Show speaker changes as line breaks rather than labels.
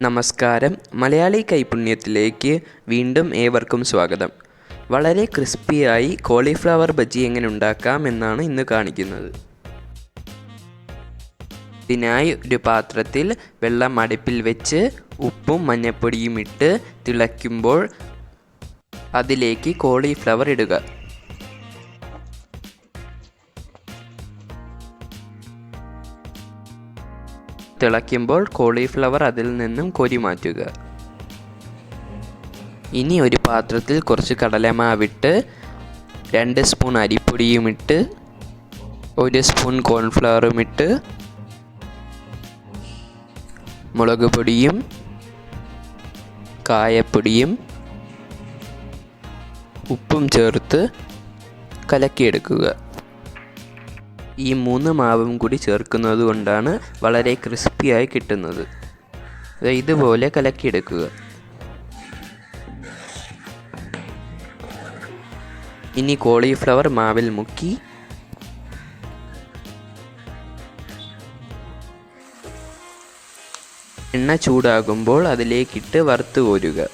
നമസ്കാരം, മലയാളി കൈപുണ്യത്തിലേക്ക് വീണ്ടും ഏവർക്കും സ്വാഗതം. വളരെ ക്രിസ്പിയായി കോളിഫ്ലവർ ബജി എങ്ങനെ ഉണ്ടാക്കാം എന്നാണ് ഇന്ന് കാണിക്കുന്നത്. ഇതിനായി ഒരു പാത്രത്തിൽ വെള്ളം അടുപ്പിൽ വെച്ച് ഉപ്പും മഞ്ഞൾപ്പൊടിയും ഇട്ട് തിളയ്ക്കുമ്പോൾ അതിലേക്ക് കോളിഫ്ലവർ ഇടുക. തിളയ്ക്കുമ്പോൾ കോളിഫ്ലവർ അതിൽ നിന്നും കോരി മാറ്റുക. ഇനി ഒരു പാത്രത്തിൽ കുറച്ച് കടലമാവിട്ട് 2 സ്പൂൺ അരിപ്പൊടിയും ഇട്ട് 1 സ്പൂൺ കോൺഫ്ലവറും ഇട്ട് മുളക് പൊടിയും കായപ്പൊടിയും ഉപ്പും ചേർത്ത് കലക്കിയെടുക്കുക. ഈ 3 മാവും കൂടി ചേർക്കുന്നത് കൊണ്ടാണ് വളരെ ക്രിസ്പിയായി കിട്ടുന്നത്. ഇതുപോലെ കലക്കിയെടുക്കുക. ഇനി കോളിഫ്ലവർ മാവിൽ മുക്കി എണ്ണ ചൂടാകുമ്പോൾ അതിലേക്കിട്ട് വറുത്ത് കോരുക.